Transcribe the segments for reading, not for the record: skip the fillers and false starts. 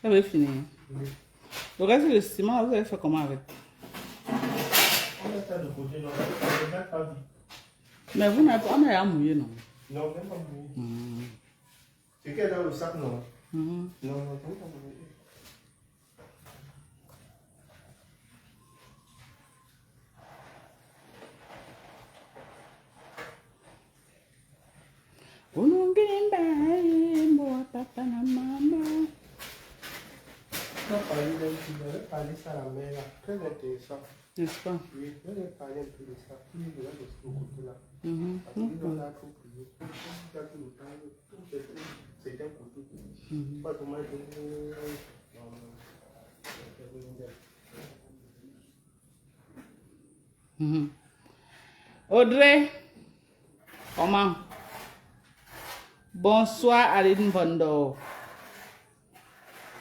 Ça va finir. Oui. Le reste de ciment, vous avez fait comment avec? On met ça de côté, non, on ne met pas vite. Mais vous n'avez pas mouillé, non? Non, même pas mouillé. C'est qu'elle est dans le sac, non? Non, non, non, pas mouillé. Papa na maman. On va parler d'un petit peu, on va parler ça à la mère là. Très intéressant. N'est-ce pas? Oui, on va parler un peu de ça. Puis de là, de ce côté là. On a trop prié. C'est un côté. Pas comment Audrey, comment? Bonsoir Aline Bondo.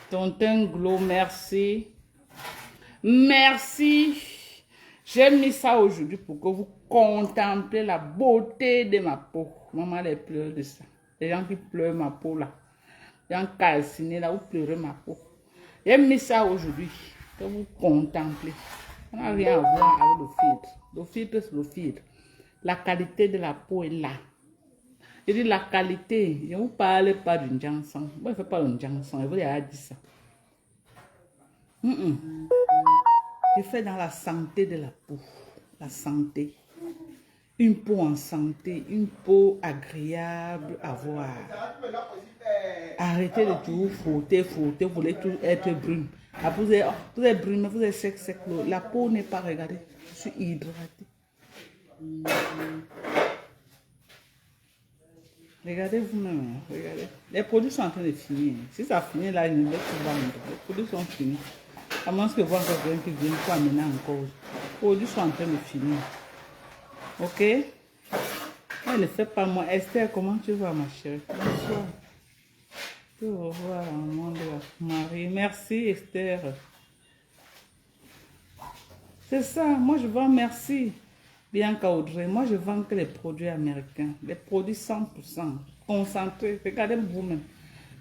Tonton Glo, merci. Merci. J'ai mis ça aujourd'hui pour que vous contemplez la beauté de ma peau. Maman les pleure de ça. Les gens qui pleurent ma peau là. Les gens calcinés là, vous pleurez ma peau. J'ai mis ça aujourd'hui que vous contemplez. Ça n'a rien à voir avec le filtre. Le filtre, c'est le filtre. La qualité de la peau est là. Je dis la qualité. Je ne vous parle pas d'une janson. Moi, je ne fais pas d'une janson. Je vous ai dit ça. Je fais dans la santé de la peau. La santé. Une peau en santé. Une peau agréable à voir. Arrêtez de tout frotter. Vous voulez tout être brune. Après, vous êtes brune, mais vous êtes sec. La peau n'est pas, regardez. Je suis hydratée. Regardez vous-même, regardez. Les produits sont en train de finir. Si ça finit là, je ne vais plus vendre. Les produits sont finis. À moins que voir quelqu'un qui vient pour amener encore. Les produits sont en train de finir. Ok? Elle ne fait pas moi. Esther, comment tu vas, ma chérie? Bonsoir. Tu vas voir mon mari. Merci, Esther. C'est ça, moi je vends, merci. Bianca Audrey, moi je vends que les produits américains, les produits 100% concentrés. Regardez vous-même.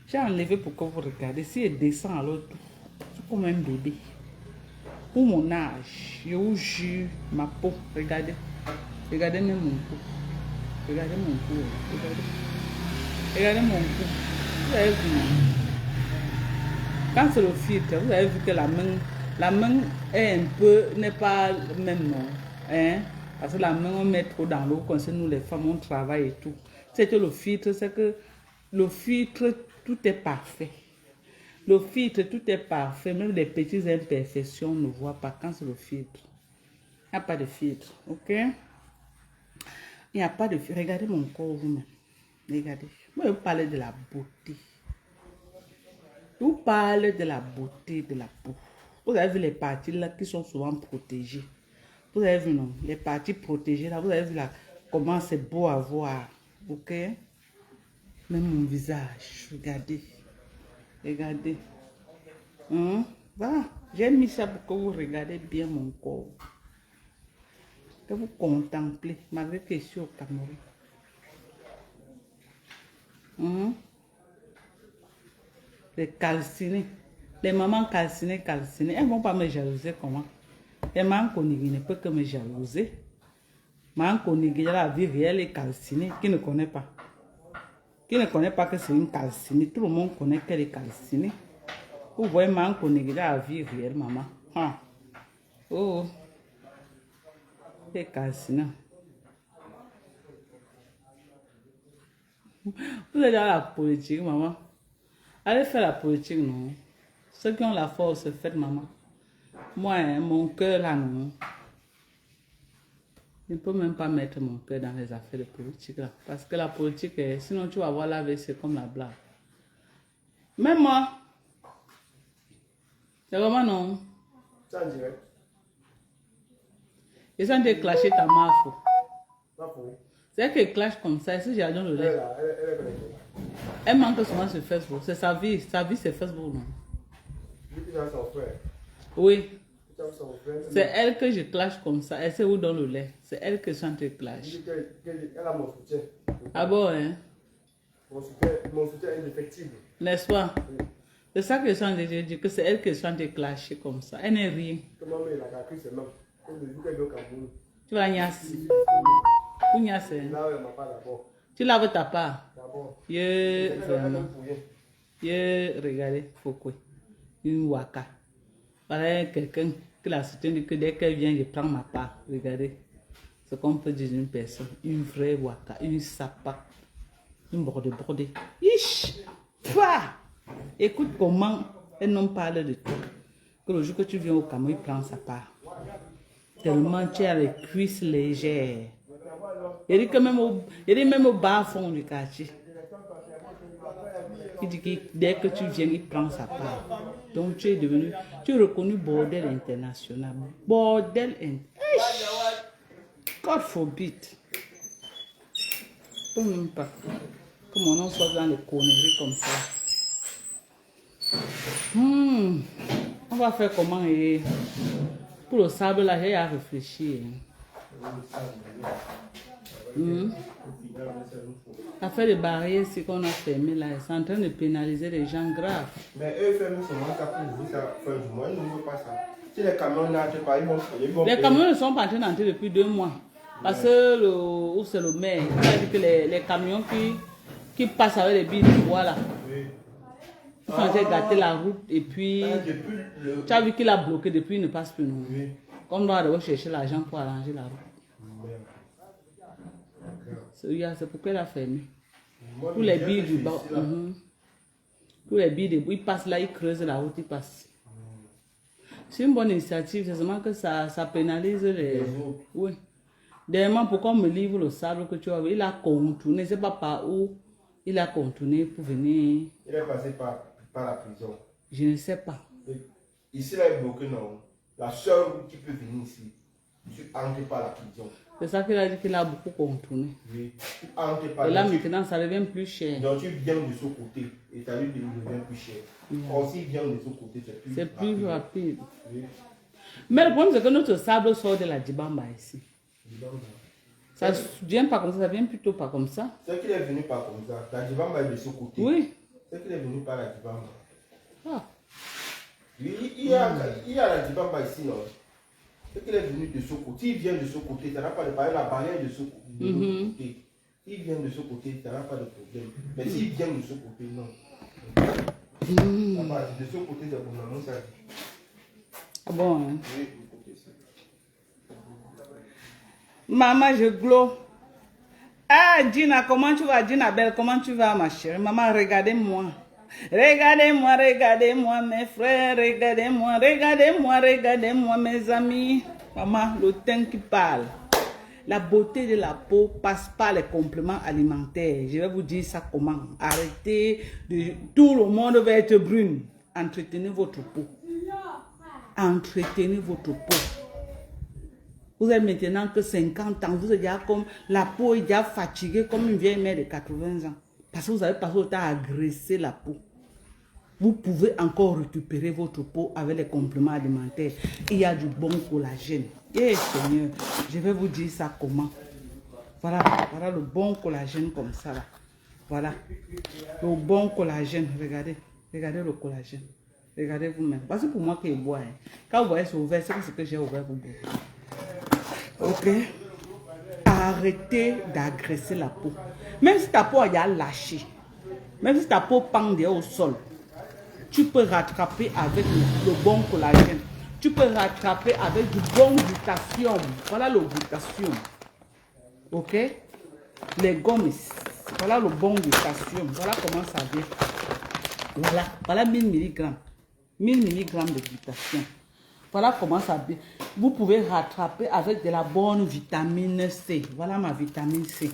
J'ai enlevé pour que vous regardez. Si elle descend à l'autre, c'est comme un bébé. Pour mon âge, je vous jure, ma peau, regardez. Regardez même mon peau. Regardez mon peau. Regardez. Regardez mon peau. Vous avez vu. Quand c'est le filtre, vous avez vu que la main est un peu, n'est pas même non. Hein? Parce que la main, on met trop dans l'eau, comme ça, nous les femmes, on travaille et tout. C'est que le filtre, tout est parfait. Le filtre, tout est parfait. Même les petites imperfections, on ne voit pas quand c'est le filtre. Il n'y a pas de filtre, ok? Il n'y a pas de filtre. Regardez mon corps vous-même. Regardez. Moi, je vous parle de la beauté. Je vous parle de la beauté de la peau. Vous avez vu les parties là qui sont souvent protégées. Vous avez vu, non? Les parties protégées, là, vous avez vu là, comment c'est beau à voir. Ok? Même mon visage, regardez. Regardez. Voilà. J'ai mis ça pour que vous regardez bien mon corps. Que vous contemplez, malgré que je suis au Cameroun. Les calcinés. Les mamans calcinées, elles ne vont pas me jalouser comment? Et maman Konigi ne peut que me jalouser. Maman Konigi, la vie réelle est calcinée, qui ne connaît pas. Qui ne connaît pas que c'est une calcinée. Tout le monde connaît qu'elle est calcinée. Vous voyez maman Konigi, la vie réelle, maman. Oh, c'est calcinée. Vous êtes dans la politique, maman. Allez faire la politique, non. Ceux qui ont la force, faites, maman. Moi, hein, mon cœur là, non. Je ne peux même pas mettre mon cœur dans les affaires de politique là. Parce que la politique, sinon tu vas voir la vie, c'est comme la blague. Même moi. C'est vraiment non. Ça en direct. Ils ont dit clasher ta marque. Pas faux. C'est qu'elle clash comme ça. Si j'ai donné le lait. Elle est connectée. Elle manque souvent sur Facebook. C'est sa vie. Sa vie, c'est Facebook, non? Lui qui a son frère. Oui. Tu as C'est elle que je clash comme ça. Elle sait où dans le lait. C'est elle que je chante clash. Elle a mon soutien. Ah bon, hein? Mon soutien est indéfectible. N'est-ce pas? Oui. C'est ça que je dis que c'est elle que chante clash comme ça. Elle n'est rien. Comment il a cru ses mains? Comme le jour qu'elle est au Cameroun. Tu vas nyasser. Tu nyasser. Là, elle m'a pas d'abord. Tu laves ta part. D'abord. Vraiment. Regardez, faut quoi? Une waka. Voilà quelqu'un qui l'a soutenu que dès qu'elle vient, je prends ma part. Regardez. C'est qu'on peut dire une personne. Une vraie waka. Une sapa. Une bordée. Ish! Pouah! Écoute comment elle n'en parle de toi. Que le jour que tu viens au Cameroun, il prend sa part. Tellement tu as les cuisses légères. Il dit que même au bas fond du quartier. Il dit que dès que tu viens, il prend sa part. Donc tu es reconnu bordel international. Bordel international. God forbid. Je ne peux même pas que mon nom soit dans les conneries comme ça. On va faire comment pour le sable là, j'ai à réfléchir. L'affaire de barrières, c'est qu'on a fermé là, c'est en train de pénaliser les gens graves. Mais eux ferment seulement ça pour ouvrir ça fin du mois, ils ne veulent pas ça. Si les camions n'entrent pas, ils vont les camions ne sont pas en train d'entrer depuis 2 mois. Parce que c'est le maire, il a dit que les camions qui passent avec les billes de bois là. Oui. Ils sont en train de gâter la route et puis tu as vu qu'il a bloqué depuis, il ne passe plus non. Oui. Comme on doit devoir chercher l'argent pour arranger la route. C'est pourquoi il a fermé. Tous les billes du bas. Tous les billes de bois, ils passent là, ils creusent la route, ils passent. C'est une bonne initiative, c'est seulement que ça pénalise les. Oui. Dernièrement, pourquoi on me livre le sable que tu as vu, il a contourné, je ne sais pas par où il a contourné pour venir. Il est passé par la prison. Je ne sais pas. Ici, là, il est bloqué, non. La seule route qui peut venir ici, tu entres par la prison. C'est ça qu'il a dit qu'il a beaucoup contourné. Oui. Tu entres par et là, maintenant, ça devient plus cher. Donc, tu viens de ce côté et ta vie devient plus cher. Quand il vient de ce côté, c'est plus rapide. Oui. Mais le problème, c'est que notre sable sort de la Djibamba ici. Ça ne vient pas comme ça, ça vient plutôt pas comme ça. C'est qu'il est venu pas comme ça. La Djibamba est de ce côté. Oui. C'est qu'il est venu par la Djibamba. Ah. Oui, il y a la Djibamba ici, non? C'est qu'il est venu de ce côté. S'il vient de ce côté, ça n'a pas de problème. La barrière de ce côté. S'il vient de ce côté, ça n'a pas de problème. Mais s'il vient de ce côté, non. De ce côté, c'est pour maman, ça. Ah bon, hein? Oui. Maman, je glow. Ah, Gina, comment tu vas? Gina Belle, comment tu vas, ma chérie? Maman, regardez-moi. Regardez-moi, regardez-moi, mes frères. Regardez-moi, regardez-moi, regardez-moi, mes amis. Maman, le teint qui parle. La beauté de la peau passe par les compléments alimentaires. Je vais vous dire ça comment. Arrêtez de... Tout le monde va être brune. Entretenez votre peau. Entretenez votre peau. Vous avez maintenant que 50 ans, vous êtes déjà comme, la peau est déjà fatiguée comme une vieille mère de 80 ans. Parce que vous avez passé le temps à agresser la peau. Vous pouvez encore récupérer votre peau avec les compléments alimentaires. Il y a du bon collagène. Eh Seigneur, je vais vous dire ça comment. Voilà le bon collagène comme ça là. Voilà. Le bon collagène, regardez. Regardez le collagène. Regardez vous-même. Parce que pour moi qui bois, hein. Quand vous voyez c'est ouvert, c'est ce que j'ai ouvert pour boire. Ok? Arrêtez d'agresser la peau. Même si ta peau a lâché, même si ta peau pend au sol, tu peux rattraper avec le bon collagène. Tu peux rattraper avec du bon glutathium. Voilà le glutathium. Ok? Les gommes. Voilà le bon glutathium. Voilà comment ça vient. Voilà 1000 mg. 1000 mg de glutathium. Voilà comment ça vient. Vous pouvez rattraper avec de la bonne vitamine C. Voilà ma vitamine C.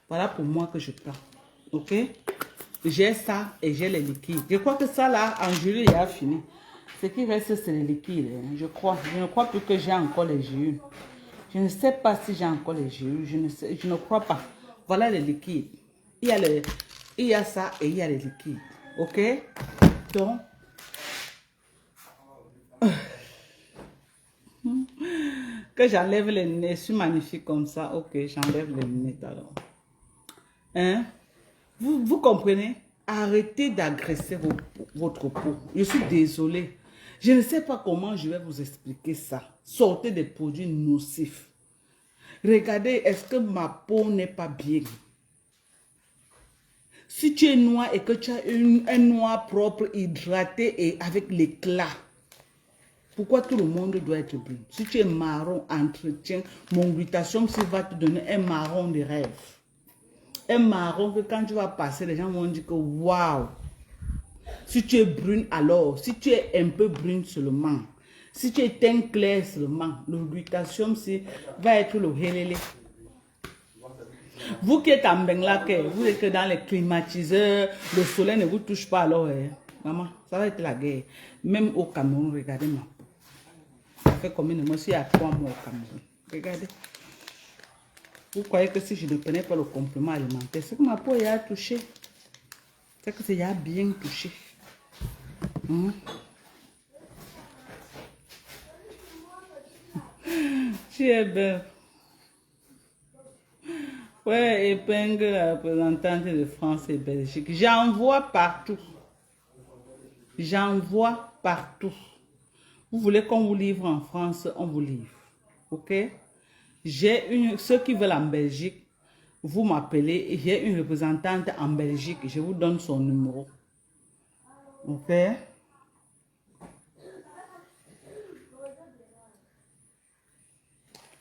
Voilà pour moi que je prends. Ok? J'ai ça et j'ai les liquides. Je crois que ça là, en juillet, il a fini. Ce qui reste, c'est les liquides. Je crois. Je ne crois plus que j'ai encore les jus. Je ne sais pas si j'ai encore les jus. Je ne crois pas. Voilà les liquides. Il y a ça et il y a les liquides. Ok? Donc, que j'enlève les lunettes. Je suis magnifique comme ça. Ok, j'enlève les lunettes alors. Hein? Vous comprenez? Arrêtez d'agresser votre peau. Je suis désolée. Je ne sais pas comment je vais vous expliquer ça. Sortez des produits nocifs. Regardez, est-ce que ma peau n'est pas bien? Si tu es noir et que tu as un noir propre, hydraté et avec l'éclat, pourquoi tout le monde doit être bleu? Si tu es marron, entretien, mon glutathium va te donner un marron de rêve. Un marron que quand tu vas passer, les gens vont dire que waouh. Si tu es brune alors, si tu es un peu brune seulement, si tu es teint clair seulement, le glutathium va être le helele. Vous qui êtes en Bengladesh, vous êtes dans les climatiseurs, le soleil ne vous touche pas alors, maman, ça va être la guerre. Même au Cameroun, regardez ma peau. Ça fait combien de mois? Je suis à 3 mois au Cameroun. Regardez. Vous croyez que si je ne prenais pas le complément alimentaire, c'est que ma peau est touchée. C'est que c'est bien touché. Tu es belle. Ouais, épingle la représentante de France et Belgique. J'en vois partout. J'en vois partout. Vous voulez qu'on vous livre en France, on vous livre. Ok? Ceux qui veulent en Belgique, vous m'appelez. J'ai une représentante en Belgique. Je vous donne son numéro. Ok?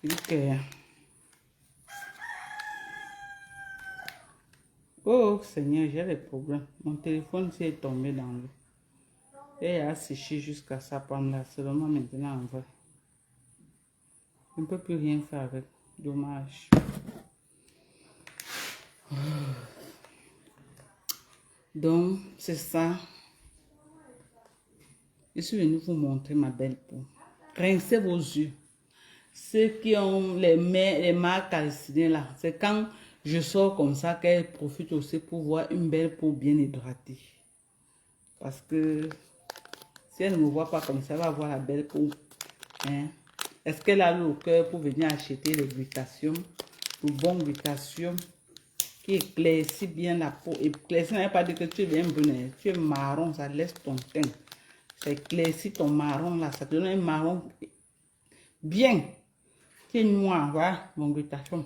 Ok. Oh Seigneur, j'ai des problèmes. Mon téléphone s'est tombé dans l'eau. Et il a séché jusqu'à ça pendant là. Seulement maintenant en vrai. On ne peut plus rien faire avec. Dommage. Donc, c'est ça. Je suis venue vous montrer ma belle peau. Rincez vos yeux. Ceux qui ont les marques calcinées là, c'est quand je sors comme ça qu'elles profitent aussi pour voir une belle peau bien hydratée. Parce que si elle ne me voit pas comme ça, elle va voir la belle peau. Hein? Est-ce qu'elle a le cœur pour venir acheter le glutathium, le bon glutathium qui éclaircit bien la peau? Éclaircit, ça ne veut pas dire que tu es bien brune, tu es marron, ça laisse ton teint. Ça éclaircit ton marron là, ça te donne un marron bien. Qui est noir, voilà, mon glutathium.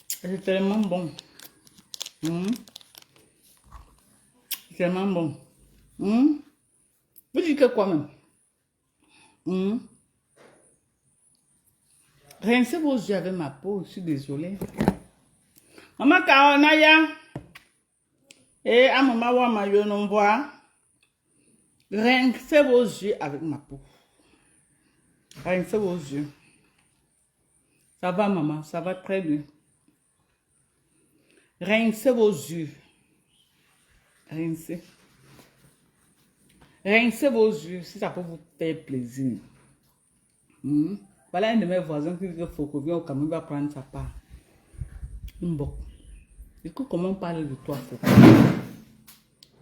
C'est tellement bon. C'est tellement bon. Vous dites que quoi même? Rincez vos yeux avec ma peau, je suis désolée. Maman Kaonaya. Et à maman wa ma yo non voit. Rincez vos yeux avec ma peau. Rincez vos yeux. Ça va maman, ça va très bien. Rincez vos yeux. Rincez. Rincez vos yeux si ça peut vous faire plaisir. Voilà un de mes voisins qui dit qu'il faut qu'on vienne au Cameroun, va prendre sa part. Écoute comment on parle de toi.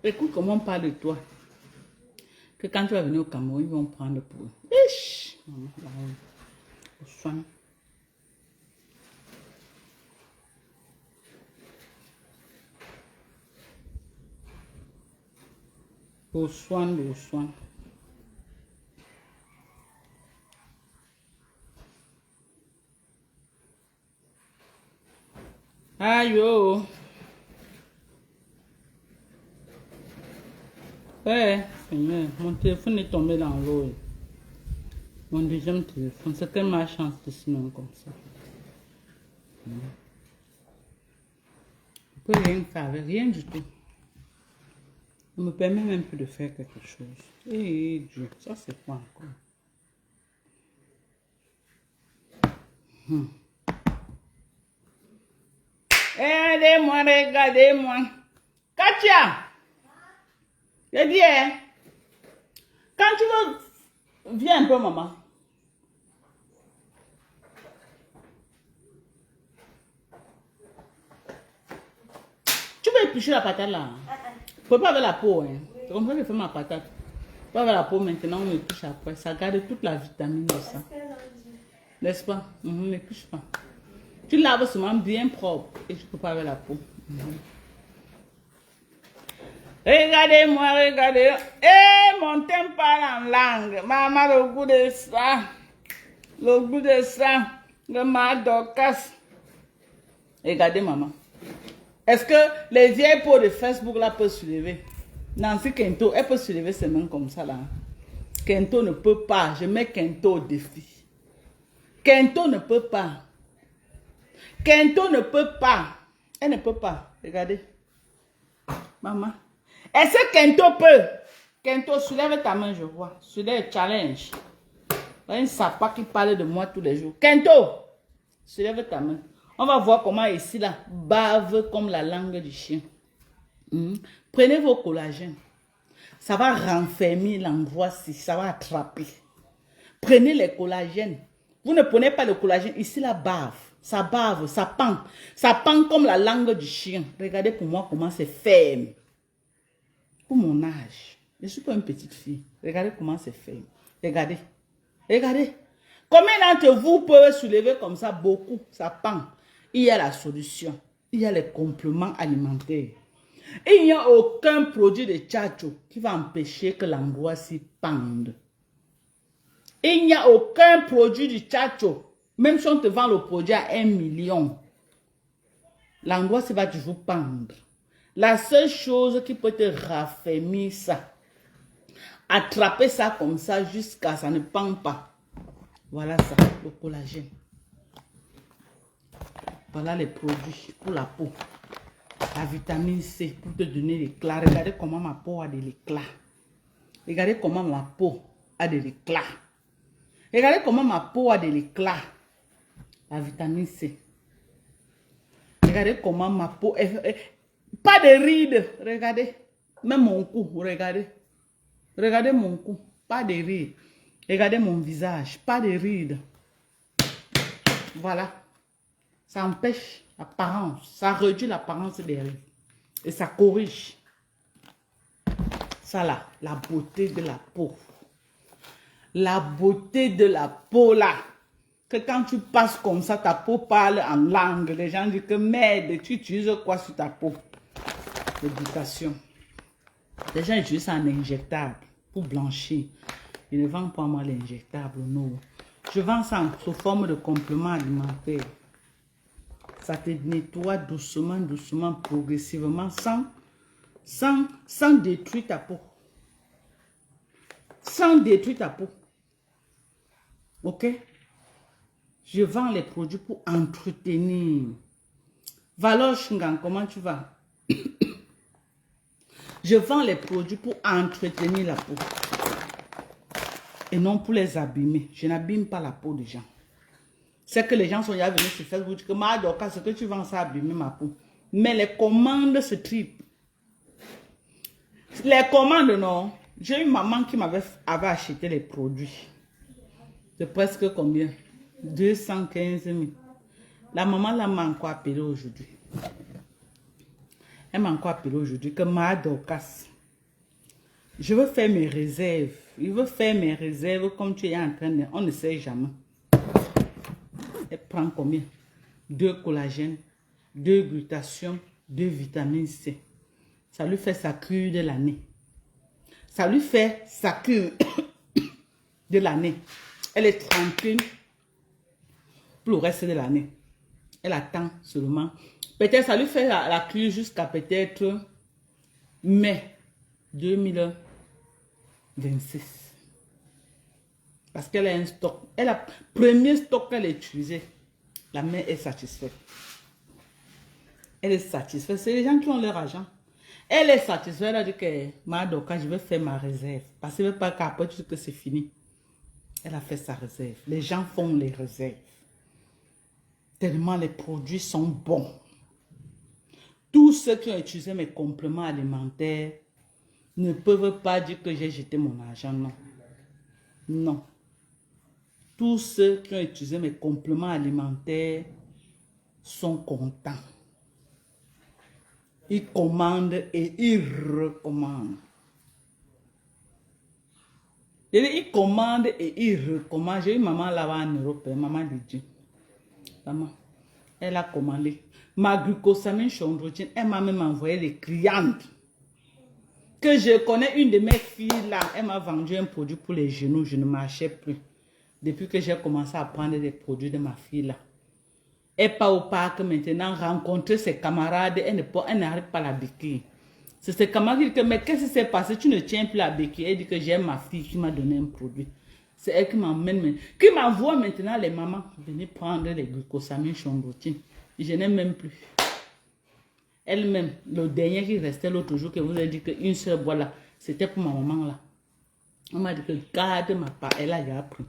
Écoute comment on parle de toi. Que quand tu vas venir au Cameroun, ils vont prendre pour eux. Ish! Maman, là, au soin. Au soin, au soin. Aïe, oh. Ouais, Seigneur, mon téléphone est tombé dans l'eau. Mon deuxième téléphone, c'est tellement ma chance de sinon comme ça. On ne peut rien faire avec, rien du tout. On me permet même plus de faire quelque chose. Eh Dieu, ça c'est quoi encore? Regardez-moi, regardez-moi. Katia! Je dis, hein? Quand tu veux, viens un peu, maman. Tu veux éplucher la patate là? Faut pas avec la peau, hein? C'est comme ça que je fais ma patate. Pas avec la peau maintenant, on épluche après. Ça garde toute la vitamine de ça. N'est-ce pas? Ne touche pas. Tu laves seulement bien propre et tu prépares avec la peau. Regardez-moi, regardez. Eh, montez pas en langue. Maman, le goût de ça. Le goût de ça. Le Madocas. Regardez, maman. Est-ce que les vieilles peaux de Facebook là peuvent se lever? Nancy Kento, elle peut se lever ses mains comme ça là. Kento ne peut pas. Je mets Kento au défi. Kento ne peut pas. Kento ne peut pas. Elle ne peut pas. Regardez. Maman. Est-ce que Kento peut? Kento, soulève ta main, je vois. Soulève challenge. Un sapin qui parle de moi tous les jours. Kento, soulève ta main. On va voir comment ici là bave comme la langue du chien. Prenez vos collagènes. Ça va renfermer l'endroit si ça va attraper. Prenez les collagènes. Vous ne prenez pas le collagène. Ici là bave, ça pend. Ça pend comme la langue du chien. Regardez pour moi comment c'est ferme. Pour mon âge. Je ne suis pas une petite fille. Regardez comment c'est ferme. Regardez. Regardez. Combien d'entre vous peuvent soulever comme ça? Beaucoup. Ça pend. Il y a la solution. Il y a les compléments alimentaires. Il n'y a aucun produit de tchatcho qui va empêcher que l'endroit s'y pende. Il n'y a aucun produit du tchatcho. Même si on te vend le produit à 1 million, l'endroit se va toujours pendre. La seule chose qui peut te raffermir ça, attraper ça comme ça jusqu'à ça ne pend pas. Voilà ça, le collagène. Voilà les produits pour la peau. La vitamine C pour te donner l'éclat. Regardez comment ma peau a de l'éclat. Regardez comment ma peau a de l'éclat. Regardez comment ma peau a de l'éclat. La vitamine C. Regardez comment ma peau est... Pas de rides. Regardez. Même mon cou. Regardez. Regardez mon cou. Pas de rides. Regardez mon visage. Pas de rides. Voilà. Ça empêche l'apparence. Ça réduit l'apparence des rides. Et ça corrige. Ça là. La beauté de la peau. La beauté de la peau là. Que quand tu passes comme ça, ta peau parle en langue. Les gens disent que merde, tu utilises quoi sur ta peau? L'éducation. Les gens utilisent ça en injectable pour blanchir. Ils ne vendent pas moi l'injectable, non. Je vends ça sous forme de complément alimentaire. Ça te nettoie doucement, doucement, progressivement, sans détruire ta peau. Sans détruire ta peau. Ok? Je vends les produits pour entretenir. Valor Shingan, comment tu vas? Je vends les produits pour entretenir la peau. Et non pour les abîmer. Je n'abîme pas la peau des gens. C'est que les gens sont déjà venus sur Facebook dire que Madoka, ce que tu vends, ça abîmer ma peau. Mais les commandes se triplent. Les commandes, non. J'ai une maman qui avait acheté les produits. C'est presque combien? 215 000. La maman là m'a encore appelé aujourd'hui. Elle m'a encore appelé aujourd'hui que Madokas, je veux faire mes réserves. Il veut faire mes réserves comme tu es en train de... On ne sait jamais. Elle prend combien? 2 collagènes, 2 glutathion, 2 vitamines C. Ça lui fait sa cure de l'année. Ça lui fait sa cure de l'année. Elle est tranquille pour le reste de l'année. Elle attend seulement. Peut-être ça lui fait la cure jusqu'à peut-être mai 2026. Parce qu'elle a un stock. Elle a le premier stock qu'elle a utilisé. La mère est satisfaite. Elle est satisfaite. C'est les gens qui ont leur argent. Elle est satisfaite. Elle a dit que Madoka, je vais faire ma réserve. Parce qu'elle ne veut pas qu'après tu dis que c'est fini. Elle a fait sa réserve. Les gens font les réserves. Tellement les produits sont bons. Tous ceux qui ont utilisé mes compléments alimentaires ne peuvent pas dire que j'ai jeté mon argent. Non. Non. Tous ceux qui ont utilisé mes compléments alimentaires sont contents. Ils commandent et ils recommandent. Il commande et il recommande. J'ai une maman là-bas en Europe, maman de Dieu. Maman, elle a commandé. Ma glucosamine chondroïtine, elle m'a même envoyé les clientes. Que je connais une de mes filles là, elle m'a vendu un produit pour les genoux, je ne marchais plus. Depuis que j'ai commencé à prendre des produits de ma fille là. Elle part au parc maintenant, rencontrer ses camarades, elle n'arrive pas à la béquille. C'est ses camarades qui disent que, mais qu'est-ce qui s'est passé? Tu ne tiens plus la béquille. Elle dit que j'ai ma fille qui m'a donné un produit. C'est elle qui m'emmène, qui m'envoie maintenant les mamans venir prendre les glucosamines chondroïtine. Je n'ai même plus. Elle-même, le dernier qui restait l'autre jour, que vous avez dit qu'une seule boîte là, c'était pour ma maman là. On m'a dit que garde ma part, elle a déjà pris.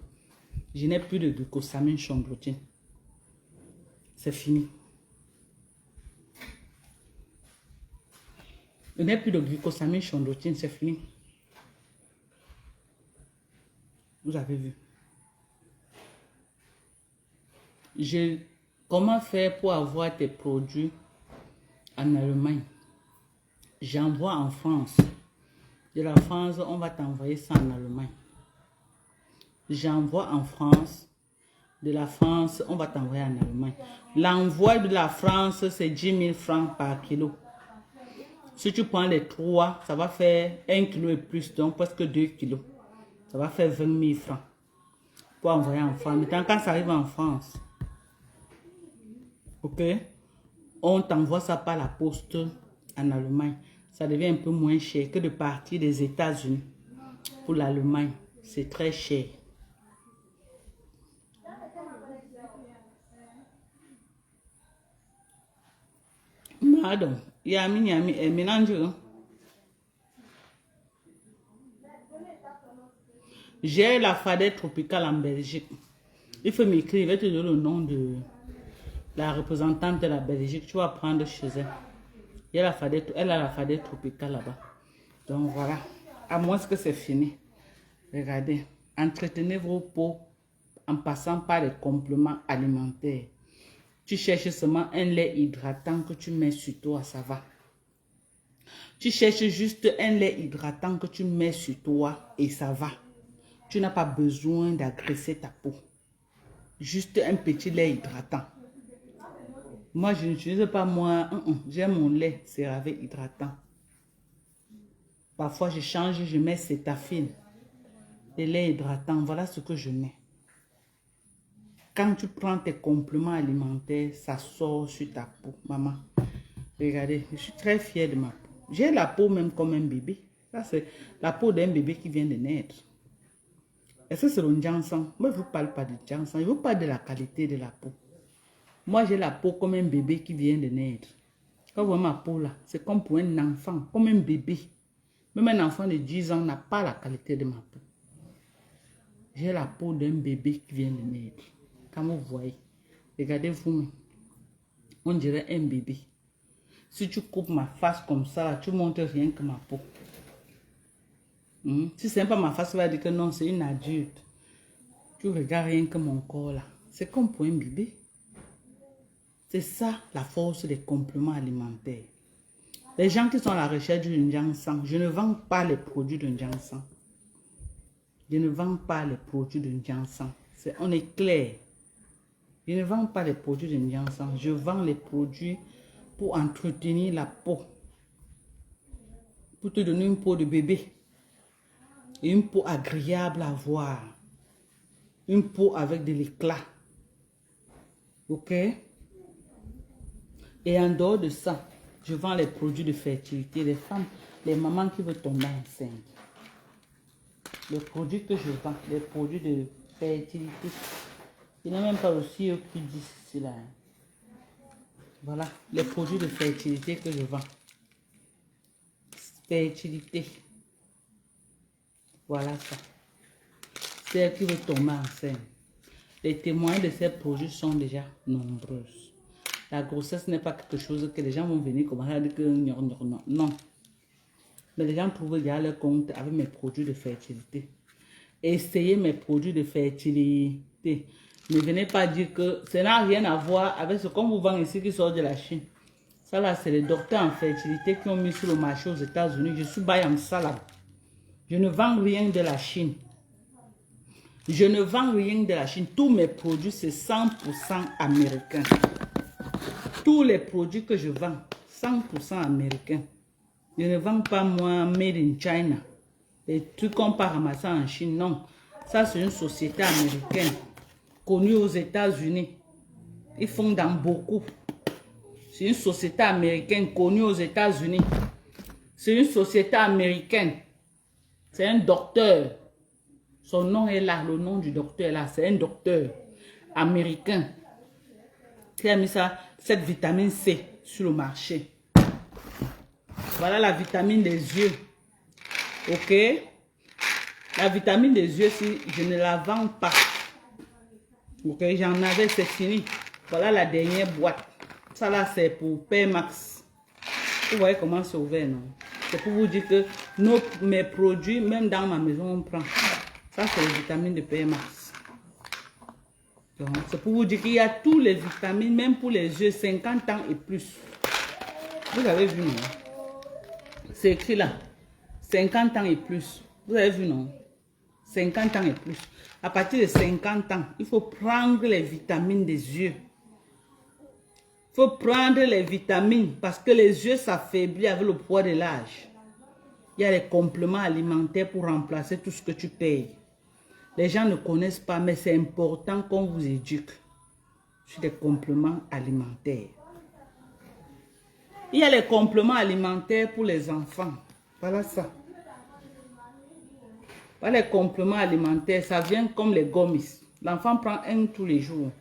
Je n'ai plus de glucosamine chondroïtine. C'est fini. Je n'ai plus de glucosamine chondroïtine, c'est fini. Vous avez vu. Comment faire pour avoir tes produits en Allemagne? J'envoie en France. De la France, on va t'envoyer ça en Allemagne. J'envoie en France. De la France, on va t'envoyer en Allemagne. L'envoi de la France, c'est 10 000 francs par kilo. Si tu prends les 3, ça va faire 1 kilo et plus, donc presque 2 kilos. Ça va faire 20 000 francs pour envoyer en France. Maintenant, quand ça arrive en France, ok, on t'envoie ça par la poste en Allemagne. Ça devient un peu moins cher que de partir des États-Unis pour l'Allemagne. C'est très cher. Madame, yami mélange. J'ai la fadette tropicale en Belgique. Il faut m'écrire, il va te donner le nom de la représentante de la Belgique. Tu vas prendre chez elle. Il y a la fadette, elle a la fadette tropicale là-bas. Donc voilà. À moins que c'est fini. Regardez. Entretenez vos peaux en passant par les compléments alimentaires. Tu cherches seulement un lait hydratant que tu mets sur toi, ça va. Tu cherches juste un lait hydratant que tu mets sur toi et ça va. Tu n'as pas besoin d'agresser ta peau. Juste un petit lait hydratant. Moi, je n'utilise pas moi. J'ai mon lait CeraVe hydratant. Parfois, je change, je mets Cétafil. Le lait hydratant, voilà ce que je mets. Quand tu prends tes compléments alimentaires, ça sort sur ta peau, maman. Regardez, je suis très fière de ma peau. J'ai la peau même comme un bébé. Ça, c'est la peau d'un bébé qui vient de naître. Est-ce que c'est le Janssen? Moi, je ne vous parle pas de Janssen. Je vous parle de la qualité de la peau. Moi, j'ai la peau comme un bébé qui vient de naître. Quand vous voyez ma peau là, c'est comme pour un enfant, comme un bébé. Même un enfant de 10 ans n'a pas la qualité de ma peau. J'ai la peau d'un bébé qui vient de naître. Quand vous voyez, regardez-vous, on dirait un bébé. Si tu coupes ma face comme ça, tu montres rien que ma peau. Si c'est pas ma face, tu vas dire que non, c'est une adulte. Tu regardes rien que mon corps là. C'est comme pour un bébé. C'est ça la force des compléments alimentaires. Les gens qui sont à la recherche d'un Janssen, je ne vends pas les produits d'un Janssen. Je ne vends pas les produits d'un Janssen. On est clair. Je ne vends pas les produits de Janssen. Je vends les produits pour entretenir la peau. Pour te donner une peau de bébé. Et une peau agréable à voir. Une peau avec de l'éclat. Ok? Et en dehors de ça, je vends les produits de fertilité. Les femmes, les mamans qui veulent tomber enceinte. Les produits que je vends, les produits de fertilité. Il n'y a même pas aussi plus d'ici là. Voilà, les produits de fertilité que je vends. Fertilité. Voilà ça. C'est elle qui veut tomber enceinte. Les témoins de ces produits sont déjà nombreux. La grossesse n'est pas quelque chose que les gens vont venir commencer à dire que non. Mais les gens trouvent déjà leur compte avec mes produits de fertilité. Essayez mes produits de fertilité. Ne venez pas dire que ça n'a rien à voir avec ce qu'on vous vend ici qui sort de la Chine. Ça là, c'est les docteurs en fertilité qui ont mis sur le marché aux États-Unis. Je suis baillant ça là. Je ne vends rien de la Chine. Je ne vends rien de la Chine. Tous mes produits, c'est 100% américain. Tous les produits que je vends, 100% américain. Je ne vends pas moi made in China. Les trucs qu'on peut ramasser en Chine, non. Ça, c'est une société américaine connue aux États-Unis. Ils font dans beaucoup. C'est une société américaine connue aux États-Unis. C'est une société américaine. C'est un docteur. Son nom est là, le nom du docteur est là. C'est un docteur américain qui a mis ça, cette vitamine C sur le marché. Voilà la vitamine des yeux. Ok? La vitamine des yeux, si je ne la vends pas. Ok, j'en avais, c'est fini. Voilà la dernière boîte. Ça là, c'est pour Pmax. Vous voyez comment c'est ouvert, non? C'est pour vous dire que mes produits, même dans ma maison, on prend. Ça, c'est les vitamines de Pmax. C'est pour vous dire qu'il y a tous les vitamines, même pour les yeux, 50 ans et plus. Vous avez vu, non? C'est écrit là. 50 ans et plus. Vous avez vu, non? 50 ans et plus. À partir de 50 ans, il faut prendre les vitamines des yeux. Il faut prendre les vitamines parce que les yeux s'affaiblissent avec le poids de l'âge. Il y a les compléments alimentaires pour remplacer tout ce que tu payes. Les gens ne connaissent pas, mais c'est important qu'on vous éduque sur les compléments alimentaires. Il y a les compléments alimentaires pour les enfants. Voilà ça. Voilà les compléments alimentaires, ça vient comme les gommis. L'enfant prend un tous les jours.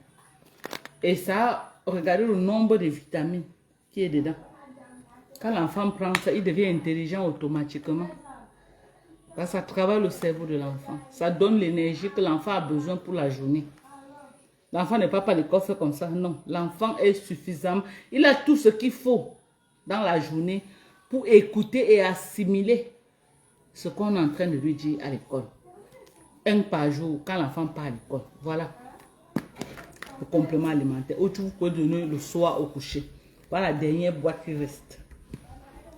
Et ça, regardez le nombre de vitamines qui est dedans. Quand l'enfant prend ça, il devient intelligent automatiquement. Ça travaille le cerveau de l'enfant. Ça donne l'énergie que l'enfant a besoin pour la journée. L'enfant n'est pas à l'école fait comme ça, non. L'enfant est suffisant. Il a tout ce qu'il faut dans la journée pour écouter et assimiler ce qu'on est en train de lui dire à l'école. Un par jour, quand l'enfant part à l'école. Voilà. Le complément alimentaire. Ou tu peux donner le soir au coucher. Voilà la dernière boîte qui reste.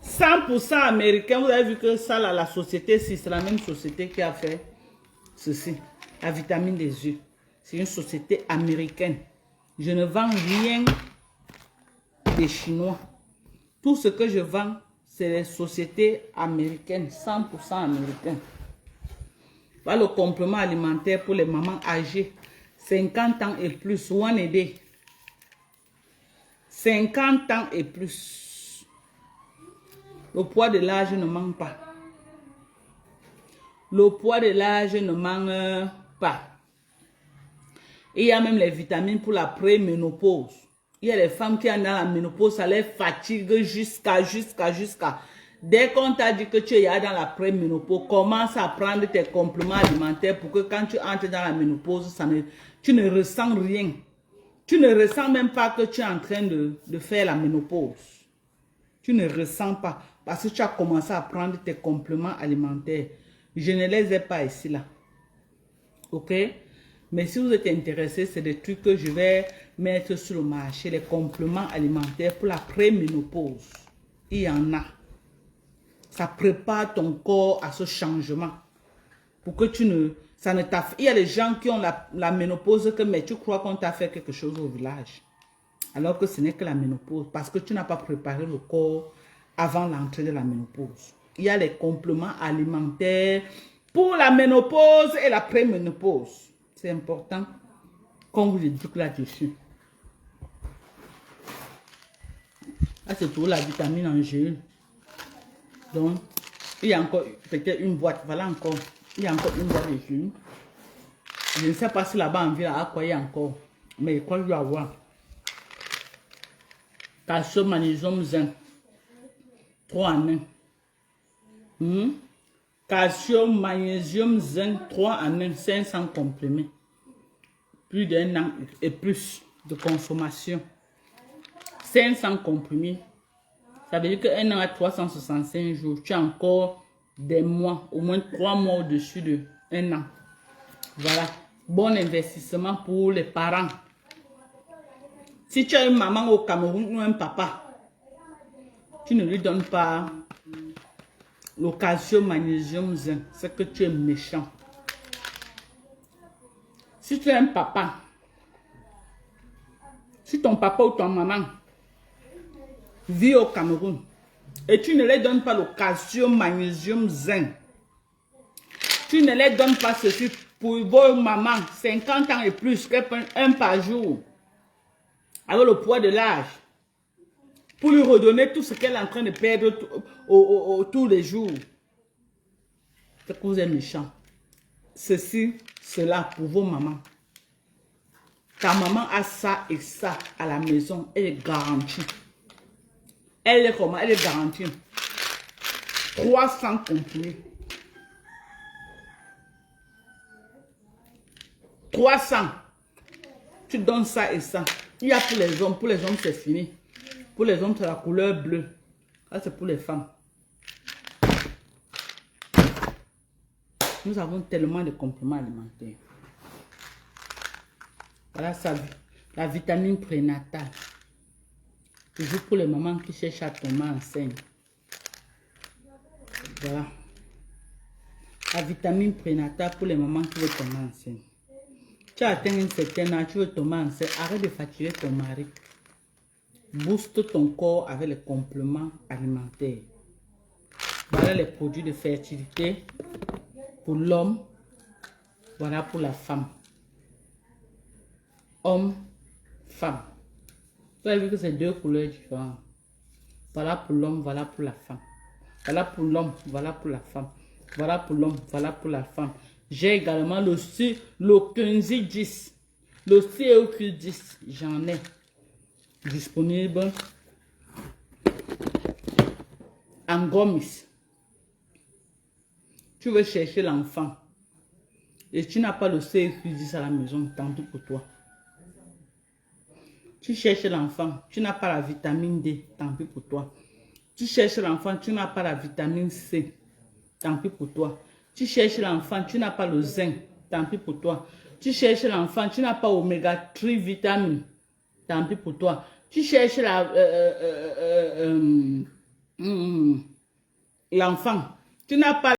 100% américain. Vous avez vu que ça, là, la société, c'est la même société qui a fait ceci. La vitamine des yeux. C'est une société américaine. Je ne vends rien des Chinois. Tout ce que je vends, c'est les sociétés américaines. 100% américaines. Voilà le complément alimentaire pour les mamans âgées. 50 ans et plus. One a day. 50 ans et plus. Le poids de l'âge ne manque pas. Le poids de l'âge ne manque pas. Et il y a même les vitamines pour la préménopause. Il y a les femmes qui sont dans la ménopause, ça les fatigue jusqu'à. Dès qu'on t'a dit que tu es dans la préménopause, commence à prendre tes compléments alimentaires pour que quand tu entres dans la ménopause, tu ne ressens rien. Tu ne ressens même pas que tu es en train de faire la ménopause. Tu ne ressens pas parce que tu as commencé à prendre tes compléments alimentaires. Je ne les ai pas ici là. Ok? Mais si vous êtes intéressé, c'est des trucs que je vais mettre sur le marché. Les compléments alimentaires pour la préménopause. Il y en a. Ça prépare ton corps à ce changement. Pour que tu ne... Ça ne t'a... Il y a des gens qui ont la ménopause mais tu crois qu'on t'a fait quelque chose au village. Alors que ce n'est que la ménopause. Parce que tu n'as pas préparé le corps avant l'entrée de la ménopause. Il y a les compléments alimentaires pour la ménopause et la préménopause. C'est important qu'on vous éduque là-dessus. Là, c'est pour la vitamine en gel. Donc, il y a encore peut-être une boîte. Voilà encore. Il y a encore une boîte de gel. Je ne sais pas si là-bas en ville, à quoi il y a encore. Mais quoi je dois avoir. Calcium, magnésium, zinc. 3 en 1. Calcium, magnésium, zinc, 3 en 1. 500 comprimés. Plus d'un an et plus de consommation. 500 comprimés. Ça veut dire qu'un an à 365 jours, tu as encore des mois, au moins 3 mois au-dessus de 1 an. Voilà. Bon investissement pour les parents. Si tu as une maman au Cameroun ou un papa, tu ne lui donnes pas le calcium, magnésium, zinc. C'est que tu es méchant. Si tu es un papa, si ton papa ou ton maman vit au Cameroun et tu ne les donnes pas le calcium, magnésium, zinc, tu ne les donnes pas ceci pour vos mamans, 50 ans et plus, un par jour, avec le poids de l'âge, pour lui redonner tout ce qu'elle est en train de perdre tous les jours. C'est que vous êtes méchants. Ceci, cela pour vos mamans. Ta maman a ça et ça à la maison, elle est garantie. Elle est comment? Elle est garantie. 300 complets. 300. Tu donnes ça et ça. Il y a pour les hommes. Pour les hommes, c'est fini. Pour les hommes, c'est la couleur bleue. Ça, c'est pour les femmes. Nous avons tellement de compléments alimentaires. Voilà ça, la vitamine prénatale. Toujours pour les mamans qui cherchent à tomber enceinte. Voilà. La vitamine prénatale pour les mamans qui veulent tomber enceinte. Tu as atteint un certain âge, tu veux tomber enceinte, arrête de fatiguer ton mari. Booste ton corps avec les compléments alimentaires. Voilà les produits de fertilité pour l'homme. Voilà pour la femme. Homme, femme. Vous avez vu que c'est deux couleurs différentes. Voilà pour l'homme, voilà pour la femme. Voilà pour l'homme, voilà pour la femme. Voilà pour l'homme, voilà pour la femme. J'ai également le Kunzi 10. Le COQ 10. J'en ai disponible en gomis. Tu veux chercher l'enfant et tu n'as pas le COQ 10 à la maison, tant pis pour toi. Tu cherches l'enfant, tu n'as pas la vitamine D, tant pis pour toi. Tu cherches l'enfant, tu n'as pas la vitamine C, tant pis pour toi. Tu cherches l'enfant, tu n'as pas le zinc, tant pis pour toi. Tu cherches l'enfant, tu n'as pas oméga 3 vitamine, tant pis pour toi. Tu cherches l'enfant, tu n'as pas